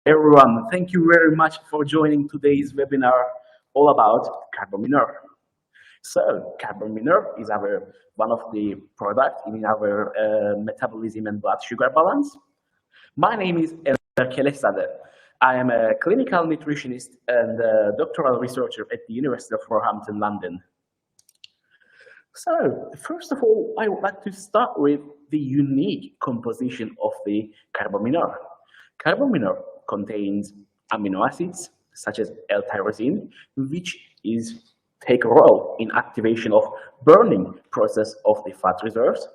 Everyone, thank you very much for joining today's webinar all about CarboMinor. So, CarboMinor is one of the products in our metabolism and blood sugar balance. My name is enriched. I am a clinical nutritionist and a doctoral researcher at the University of Roehampton, London. So, first of all, I would like to start with the unique composition of the CarboMinor. CarboMinor contains amino acids such as L-tyrosine, which take a role in activation of burning process of the fat reserves.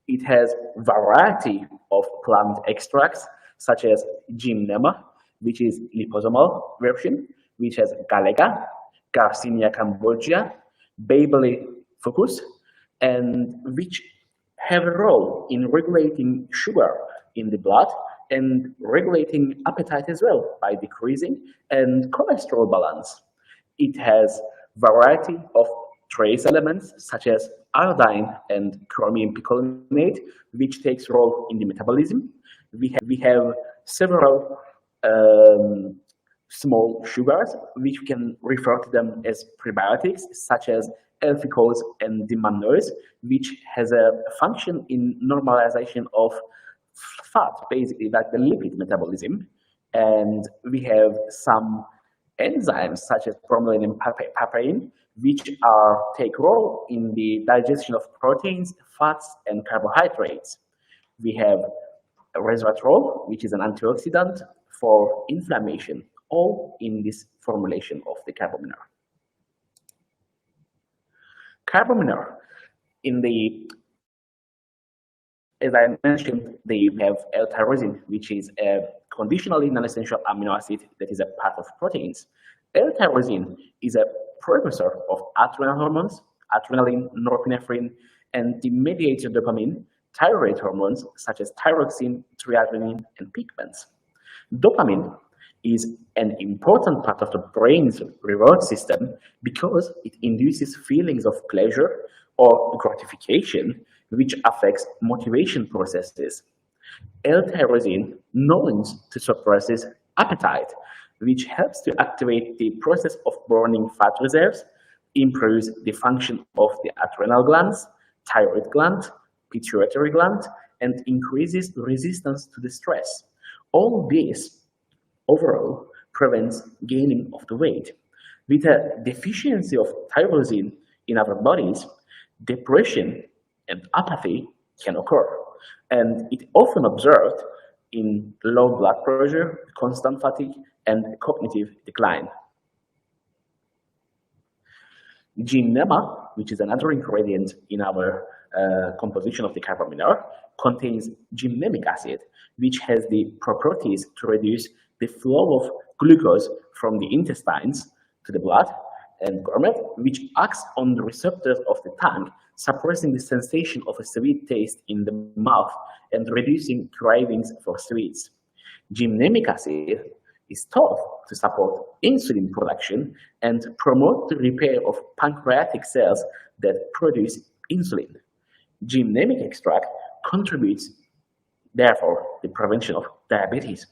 It has variety of plant extracts such as Gymnema, which is liposomal version, which has Galega, Garcinia cambogia, Babeli fucus, and which have a role in regulating sugar in the blood and regulating appetite as well by decreasing and cholesterol balance. It has variety of trace elements such as iodine and chromium picolinate, which takes role in the metabolism. We have several small sugars, which we can refer to them as prebiotics, such as L-fucose and dimannose, which has a function in normalization of fat, basically like the lipid metabolism. And we have some enzymes such as bromelain and papain, which take role in the digestion of proteins, fats, and carbohydrates. We have resveratrol, which is an antioxidant for inflammation, all in this formulation of the CarboMinor. CarboMinor, as I mentioned, we have L-tyrosine, which is a conditionally non-essential amino acid that is a part of proteins. L-tyrosine is a precursor of adrenal hormones, adrenaline, norepinephrine, and the mediator dopamine, thyroid hormones such as thyroxine, triadenine, and pigments. Dopamine is an important part of the brain's reward system because it induces feelings of pleasure or gratification, which affects motivation processes. L-tyrosine known to suppress appetite, which helps to activate the process of burning fat reserves, improves the function of the adrenal glands, thyroid gland, pituitary gland, and increases resistance to the stress. All this overall prevents gaining of the weight. With a deficiency of tyrosine in our bodies, depression and apathy can occur, and it often observed in low blood pressure, constant fatigue, and cognitive decline. Gymnema, which is another ingredient in our composition of the CarboMinor, contains gymnemic acid, which has the properties to reduce the flow of glucose from the intestines to the blood and gourmet, which acts on the receptors of the tongue, suppressing the sensation of a sweet taste in the mouth and reducing cravings for sweets. Gymnemic acid is thought to support insulin production and promote the repair of pancreatic cells that produce insulin. Gymnemic extract contributes, therefore, the prevention of diabetes.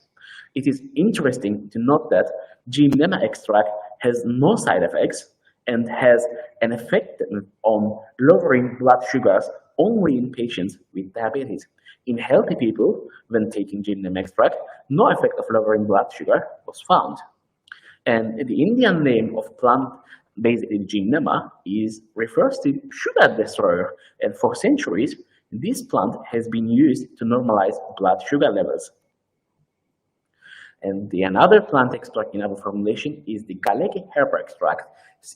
It is interesting to note that Gymnema extract has no side effects and has an effect on lowering blood sugars only in patients with diabetes. In healthy people, when taking Gymnema extract, no effect of lowering blood sugar was found. And the Indian name of plant, basically Gymnema, refers to sugar destroyer, and for centuries, this plant has been used to normalize blood sugar levels. And another plant extract in our formulation is the Galega herb extract.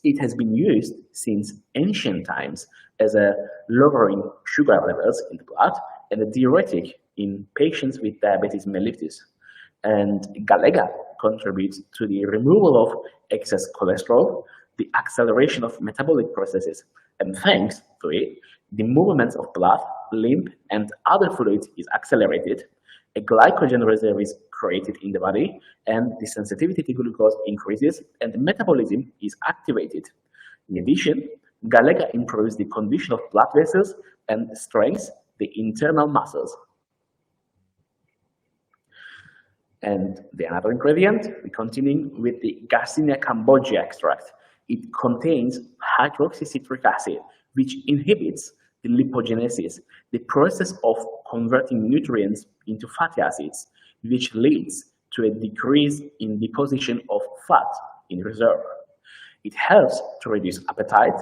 It has been used since ancient times as a lowering sugar levels in the blood and a diuretic in patients with diabetes mellitus. And Galega contributes to the removal of excess cholesterol, the acceleration of metabolic processes, and thanks to it, the movements of blood, lymph, and other fluids is accelerated. A glycogen reserve is created in the body, and the sensitivity to glucose increases, and the metabolism is activated. In addition, Galega improves the condition of blood vessels and strengthens the internal muscles. And the another ingredient, we continue with the Garcinia cambogia extract. It contains hydroxycitric acid, which inhibits the lipogenesis, the process of converting nutrients into fatty acids, which leads to a decrease in deposition of fat in reserve. It helps to reduce appetite,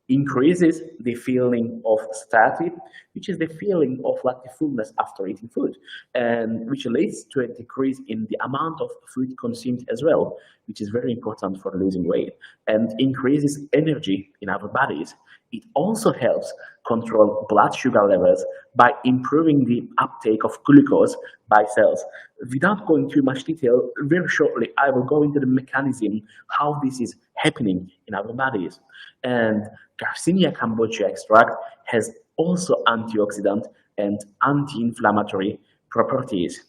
increases the feeling of satiety, which is the feeling of like the fullness after eating food, and which leads to a decrease in the amount of food consumed as well, which is very important for losing weight, and increases energy in our bodies. It also helps control blood sugar levels by improving the uptake of glucose by cells. Without going too much detail, very shortly I will go into the mechanism how this is happening in our bodies. And Garcinia cambogia extract has also antioxidant and anti-inflammatory properties.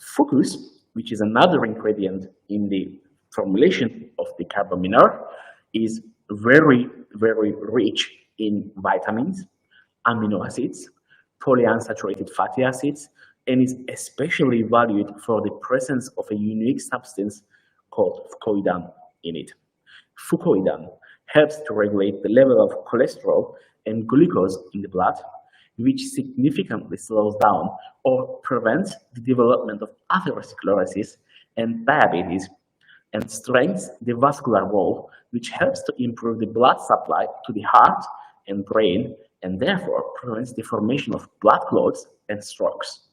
Fucus, which is another ingredient in the formulation of the CarboMinor, is very, very rich in vitamins, amino acids, polyunsaturated fatty acids, and is especially valued for the presence of a unique substance called fucoidan in it. Fucoidan helps to regulate the level of cholesterol and glucose in the blood, which significantly slows down or prevents the development of atherosclerosis and diabetes, and strengthens the vascular wall, which helps to improve the blood supply to the heart and brain, and therefore prevents the formation of blood clots and strokes.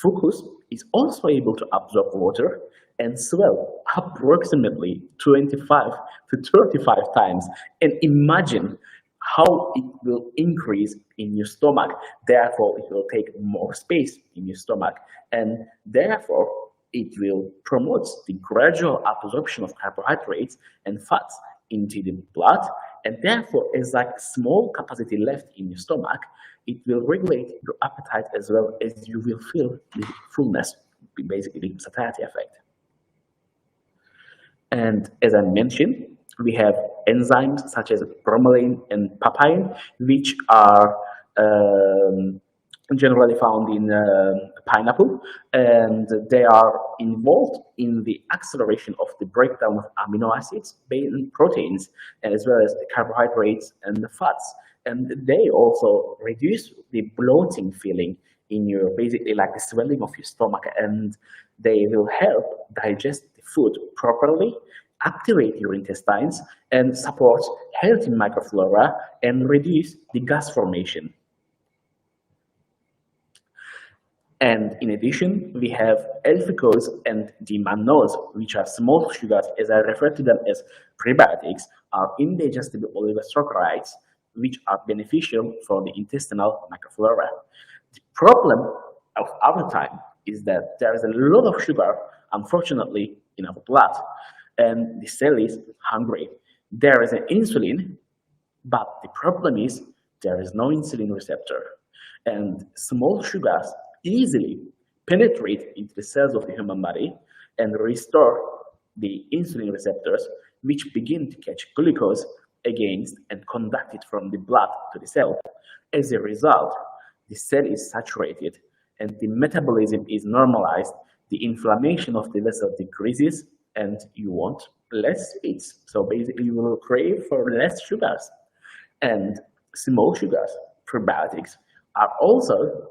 Fucus is also able to absorb water and swell approximately 25 to 35 times. And imagine how it will increase in your stomach. Therefore, it will take more space in your stomach. And therefore, it will promote the gradual absorption of carbohydrates and fats into the blood. And therefore, as like small capacity left in your stomach, it will regulate your appetite as well as you will feel the fullness, basically the satiety effect. And as I mentioned, we have enzymes such as bromelain and papain, which are generally found in pineapple, and they are involved in the acceleration of the breakdown of amino acids, proteins, as well as the carbohydrates and the fats. And they also reduce the bloating feeling in your, basically like the swelling of your stomach, and they will help digest the food properly, activate your intestines, and support healthy microflora and reduce the gas formation. And in addition, we have L-fructose and D-mannose, which are small sugars, as I refer to them as prebiotics, are indigestible oligosaccharides, which are beneficial for the intestinal microflora. The problem of our time is that there is a lot of sugar, unfortunately, in our blood, and the cell is hungry. There is an insulin, but the problem is there is no insulin receptor, and small sugars easily penetrate into the cells of the human body and restore the insulin receptors, which begin to catch glucose against and conduct it from the blood to the cell. As a result, the cell is saturated and the metabolism is normalized, the inflammation of the vessel decreases, and you want less sweets. So basically you will crave for less sugars. And small sugars, prebiotics, are also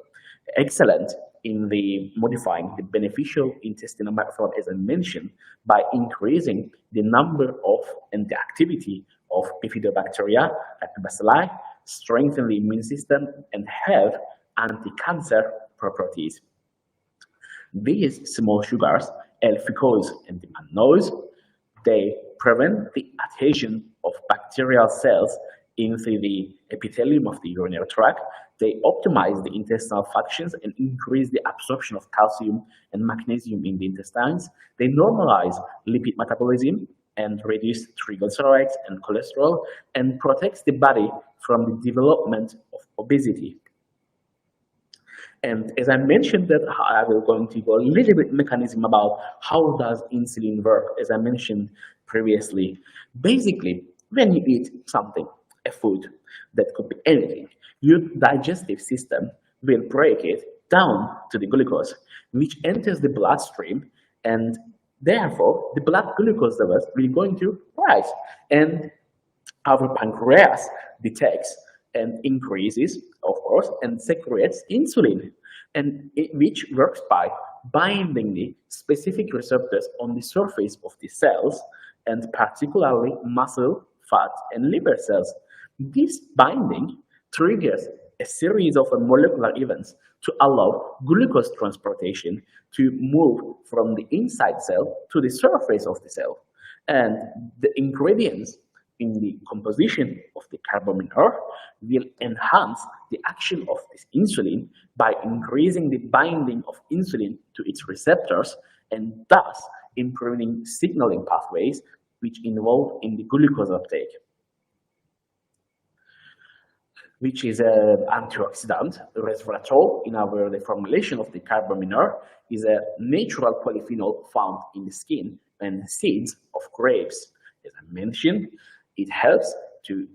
excellent in the modifying the beneficial intestinal microbiome, as I mentioned, by increasing the number of and the activity of bifidobacteria, lactobacilli, strengthen the immune system, and have anti-cancer properties. These small sugars, L-fructose and the mannose, they prevent the adhesion of bacterial cells into the epithelium of the urinary tract. They optimize the intestinal functions and increase the absorption of calcium and magnesium in the intestines. They normalize lipid metabolism and reduce triglycerides and cholesterol, and protects the body from the development of obesity. And as I mentioned that I will going to go a little bit mechanism about how does insulin work, as I mentioned previously. Basically, when you eat something, a food that could be anything, your digestive system will break it down to the glucose, which enters the bloodstream, and therefore the blood glucose levels will going to rise, and our pancreas detects and increases, of course, and secretes insulin, and which works by binding the specific receptors on the surface of the cells, and particularly muscle, fat, and liver cells. This binding triggers a series of molecular events to allow glucose transportation to move from the inside cell to the surface of the cell. And the ingredients in the composition of the CarboMinor will enhance the action of this insulin by increasing the binding of insulin to its receptors, and thus improving signaling pathways which involve in the glucose uptake, which is an antioxidant. Resveratrol, in our formulation of the CarboMinor, is a natural polyphenol found in the skin and seeds of grapes. As I mentioned, it helps to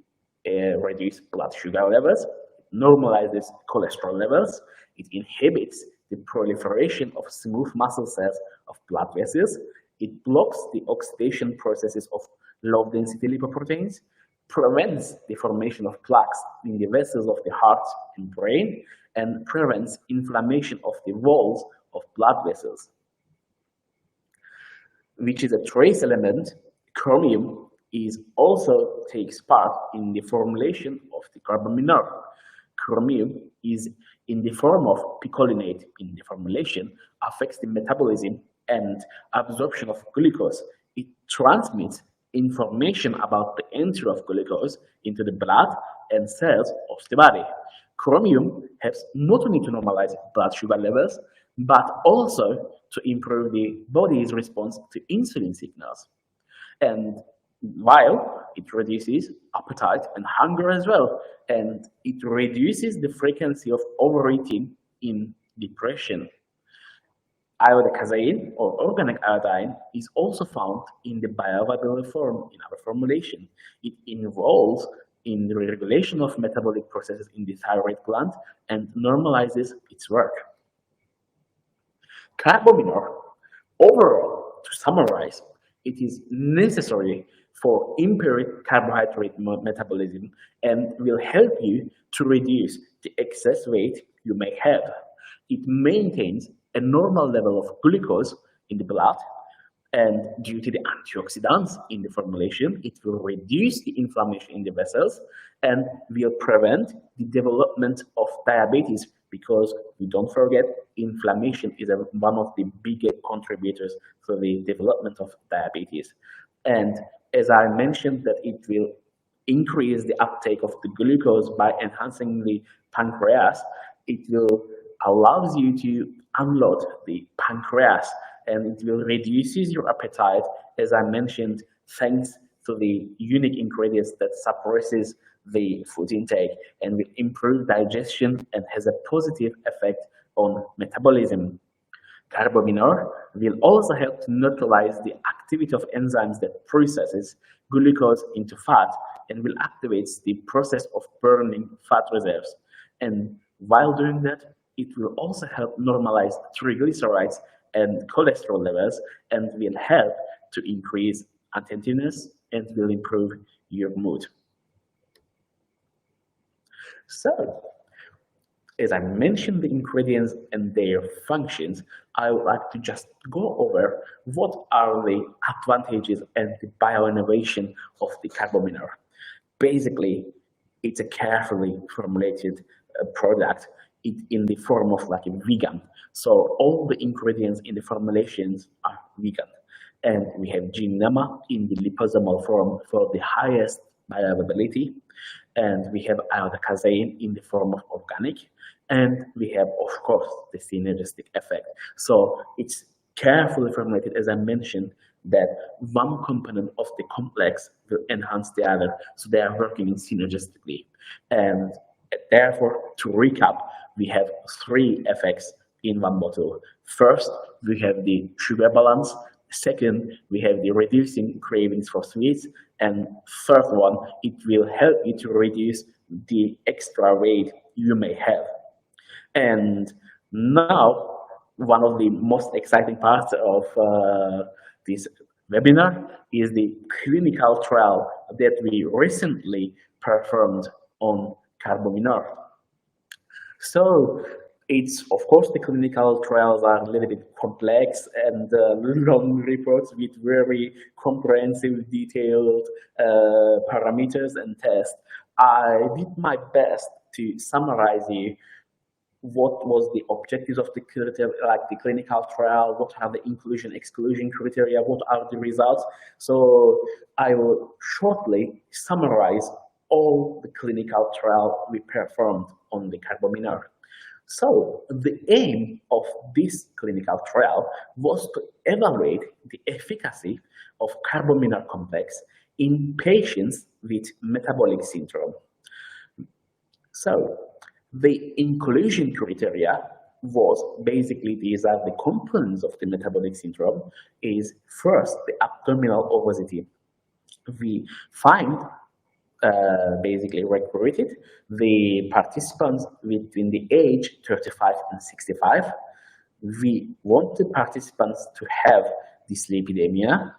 reduce blood sugar levels, it normalizes cholesterol levels, it inhibits the proliferation of smooth muscle cells of blood vessels, it blocks the oxidation processes of low-density lipoproteins, prevents the formation of plaques in the vessels of the heart and brain, and prevents inflammation of the walls of blood vessels. Which is a trace element, chromium also takes part in the formulation of the CarboMinor. Chromium is in the form of picolinate in the formulation, affects the metabolism and absorption of glucose. It transmits information about the entry of glucose into the blood and cells of the body. Chromium helps not only to normalize blood sugar levels, but also to improve the body's response to insulin signals. And while it reduces appetite and hunger as well, and it reduces the frequency of overeating in depression. Iodocazane, or organic iodine, is also found in the bioavailable form in our formulation. It involves in the regulation of metabolic processes in the thyroid gland and normalizes its work. CarboMinor, overall, to summarize, it is necessary for impaired carbohydrate metabolism and will help you to reduce the excess weight you may have. It maintains a normal level of glucose in the blood, and due to the antioxidants in the formulation, it will reduce the inflammation in the vessels and will prevent the development of diabetes, because we don't forget inflammation is one of the biggest contributors to the development of diabetes. And as I mentioned, that it will increase the uptake of the glucose by enhancing the pancreas. It will allows you to unload the pancreas, and it will reduces your appetite, as I mentioned, thanks to the unique ingredients that suppresses the food intake and will improve digestion and has a positive effect on metabolism. CarboMinor will also help to neutralize the activity of enzymes that processes glucose into fat and will activate the process of burning fat reserves. And while doing that, it will also help normalize triglycerides and cholesterol levels and will help to increase attentiveness and will improve your mood. So, as I mentioned the ingredients and their functions, I would like to just go over what are the advantages and the bioinnovation of the CarboMinor. Basically, it's a carefully formulated product in the form of like a vegan. So all the ingredients in the formulations are vegan. And we have GENYZ in the liposomal form for the highest bioavailability. And we have iodocazane in the form of organic. And we have, of course, the synergistic effect. So it's carefully formulated, as I mentioned, that one component of the complex will enhance the other. So they are working synergistically. And therefore, to recap, we have 3 effects in one bottle. First, we have the sugar balance. Second, we have the reducing cravings for sweets. And third one, it will help you to reduce the extra weight you may have. And Now, one of the most exciting parts of this webinar is the clinical trial that we recently performed on CarboMinor. So it's, of course, the clinical trials are a little bit complex and long reports with very comprehensive, detailed parameters and tests. I did my best to summarize you what was the objectives of the clinical trial, what are the inclusion exclusion criteria, what are the results. So I will shortly summarize all the clinical trial we performed on the CarboMinor. So the aim of this clinical trial was to evaluate the efficacy of CarboMinor complex in patients with metabolic syndrome. So the inclusion criteria was basically, these are the components of the metabolic syndrome, is first the abdominal obesity. We find basically recruited the participants between the age 35 and 65. We want the participants to have dyslipidemia,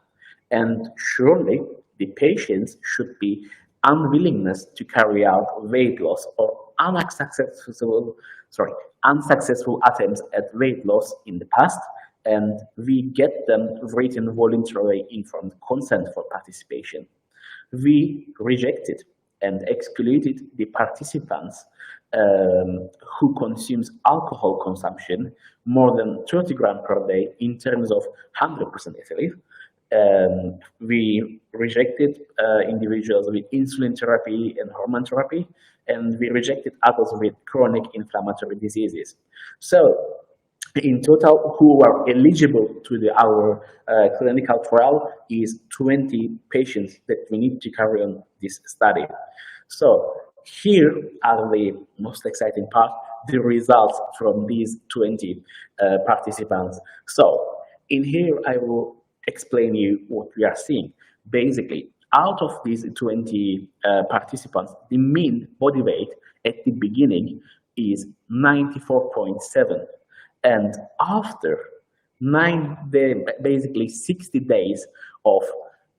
and surely the patients should be unwillingness to carry out weight loss or unsuccessful attempts at weight loss in the past, and we get them written voluntary informed consent for participation. We rejected and excluded the participants who consumes alcohol consumption more than 30 grams per day in terms of 100% ethyl. We rejected individuals with insulin therapy and hormone therapy, and we rejected adults with chronic inflammatory diseases. So in total, who are eligible to our clinical trial is 20 patients that we need to carry on this study. So here are the most exciting part, the results from these 20 participants. So in here, I will explain you what we are seeing. Basically, out of these 20 participants, the mean body weight at the beginning is 94.7. And after 60 days of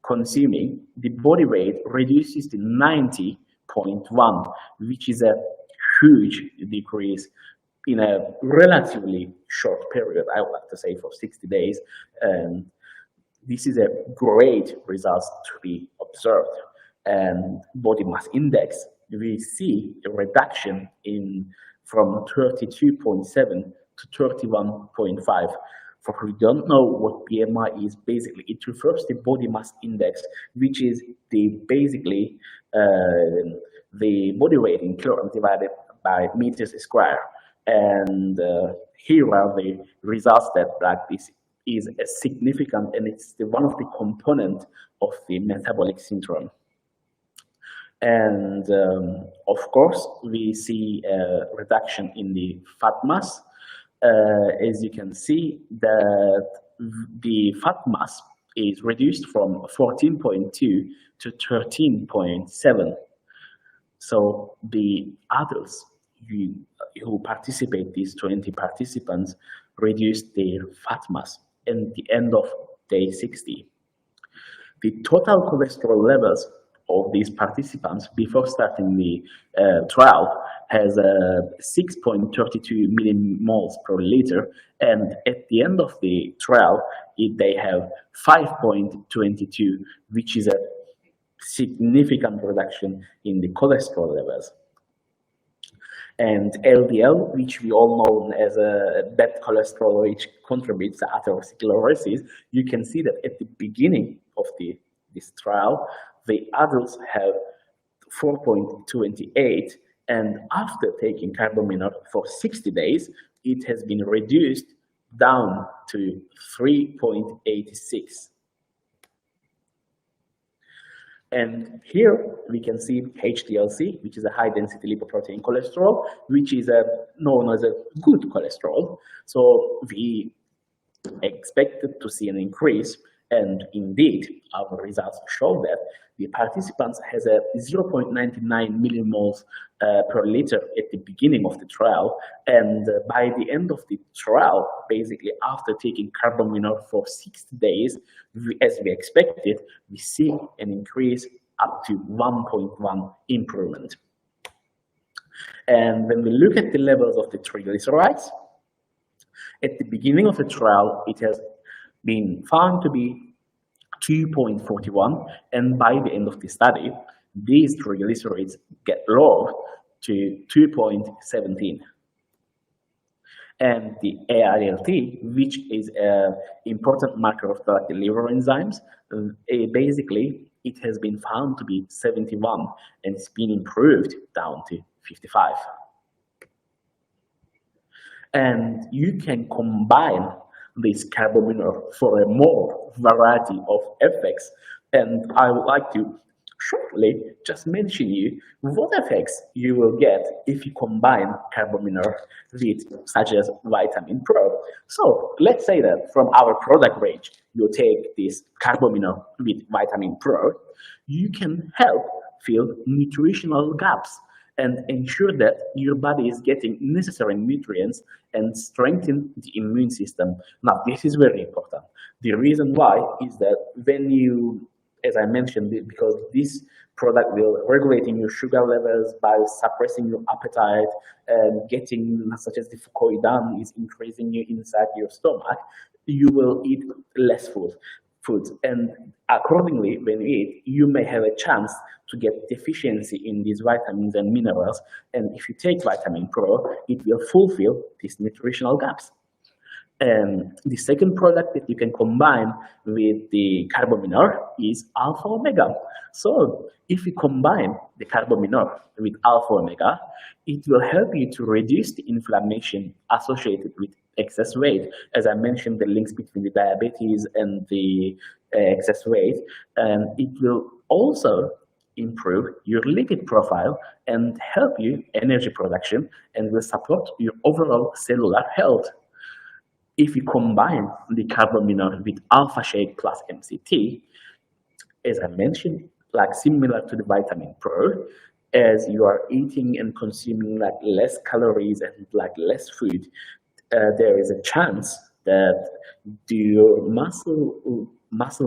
consuming, the body weight reduces to 90.1, which is a huge decrease in a relatively short period, I would like to say, for 60 days. This is a great result to be observed. And body mass index, we see a reduction from 32.7 to 31.5. For who don't know what BMI is, basically it refers to body mass index, which is basically the body weight in kilograms divided by meters square. And here are the results that this is a significant, and it's one of the components of the metabolic syndrome. And of course, we see a reduction in the fat mass. As you can see, that the fat mass is reduced from 14.2 to 13.7. So the adults who participate, these 20 participants, reduced their fat mass at the end of day 60. The total cholesterol levels of these participants before starting the trial has 6.32 millimoles per liter, and at the end of the trial they have 5.22, which is a significant reduction in the cholesterol levels. And LDL, which we all know as a bad cholesterol, which contributes to atherosclerosis, you can see that at the beginning of this trial, the adults have 4.28, and after taking CarboMinor for 60 days, it has been reduced down to 3.86. And here we can see HDLC, which is a high density lipoprotein cholesterol, which is known as a good cholesterol. So we expected to see an increase And indeed, our results show that the participants has a 0.99 millimoles per liter at the beginning of the trial, and by the end of the trial, basically after taking CarboMinor for 60 days, as we expected, we see an increase up to 1.1 improvement. And when we look at the levels of the triglycerides, at the beginning of the trial, it has been found to be 2.41, and by the end of the study, these triglycerides get lowered to 2.17. And the ALT, which is an important marker of the liver enzymes, basically it has been found to be 71, and it's been improved down to 55. And you can combine this CarboMinor for a more variety of effects. And I would like to shortly just mention you what effects you will get if you combine CarboMinor with such as Vitamin Pro. So let's say that from our product range, you take this CarboMinor with Vitamin Pro, you can help fill nutritional gaps and ensure that your body is getting necessary nutrients and strengthen the immune system. Now, this is very important. The reason why is that when you, as I mentioned, because this product will regulating your sugar levels by suppressing your appetite and getting, such as the fucoidan is increasing you inside your stomach, you will eat less foods, and accordingly, when you eat, you may have a chance to get deficiency in these vitamins and minerals. And if you take Vitamin Pro, it will fulfill these nutritional gaps. And the second product that you can combine with the CarboMinor is Alpha Omega. So if you combine the CarboMinor with Alpha Omega, it will help you to reduce the inflammation associated with excess weight. As I mentioned, the links between the diabetes and the excess weight, and it will also improve your lipid profile and help you energy production and will support your overall cellular health. If you combine the CarboMinor with Alpha Shake plus MCT, as I mentioned, like similar to the Vitamin Pro, as you are eating and consuming like less calories and like less food, there is a chance that your muscle mass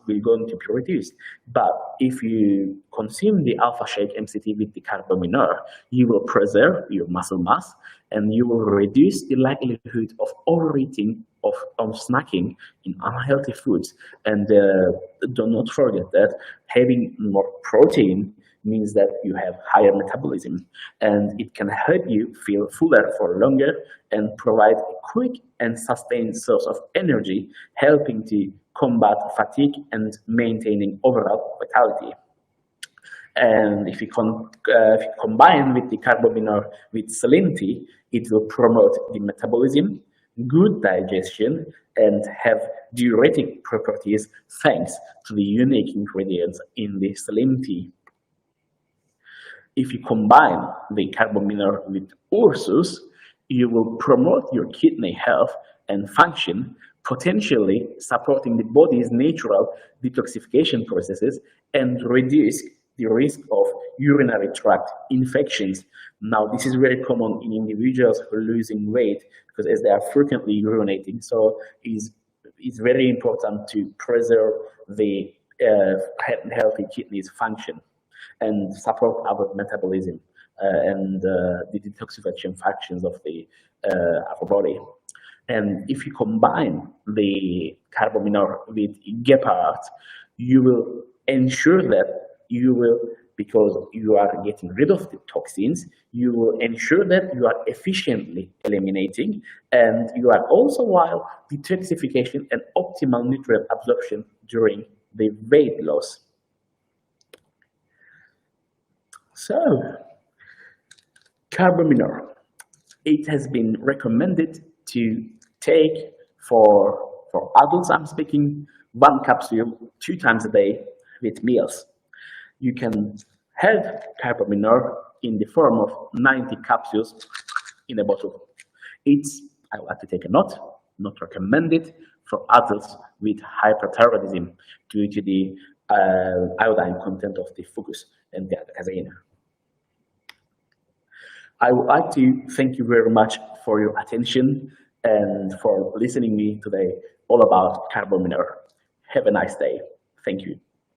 will going to be reduced. But if you consume the Alpha Shake MCT with the CarboMinor, you will preserve your muscle mass and you will reduce the likelihood of overeating, of snacking in unhealthy foods. And do not forget that having more protein means that you have higher metabolism, and it can help you feel fuller for longer and provide a quick and sustained source of energy, helping to combat fatigue and maintaining overall vitality. And if you combine with the CarboMinor with salinity, it will promote the metabolism, good digestion, and have diuretic properties thanks to the unique ingredients in the salinity. If you combine the CarboMinor with Ursus, you will promote your kidney health and function, potentially supporting the body's natural detoxification processes and reduce the risk of urinary tract infections. Now, this is very common in individuals who are losing weight because as they are frequently urinating, so it's very important to preserve the healthy kidneys function and support our metabolism and the detoxification functions of our body. And if you combine the CarboMinor with Gepard, you will ensure that you will, because you are getting rid of the toxins, you will ensure that you are efficiently eliminating, and you are also while detoxification and optimal nutrient absorption during the weight loss. So, CarboMinor, it has been recommended to take for adults, I'm speaking, 1 capsule 2 times a day with meals. You can have CarboMinor in the form of 90 capsules in a bottle. It's, I would like to take a note, not recommended for adults with hyperthyroidism due to the iodine content of the fucus and the casein. I would like to thank you very much for your attention and for listening me today all about CarboMinor. Have a nice day. Thank you.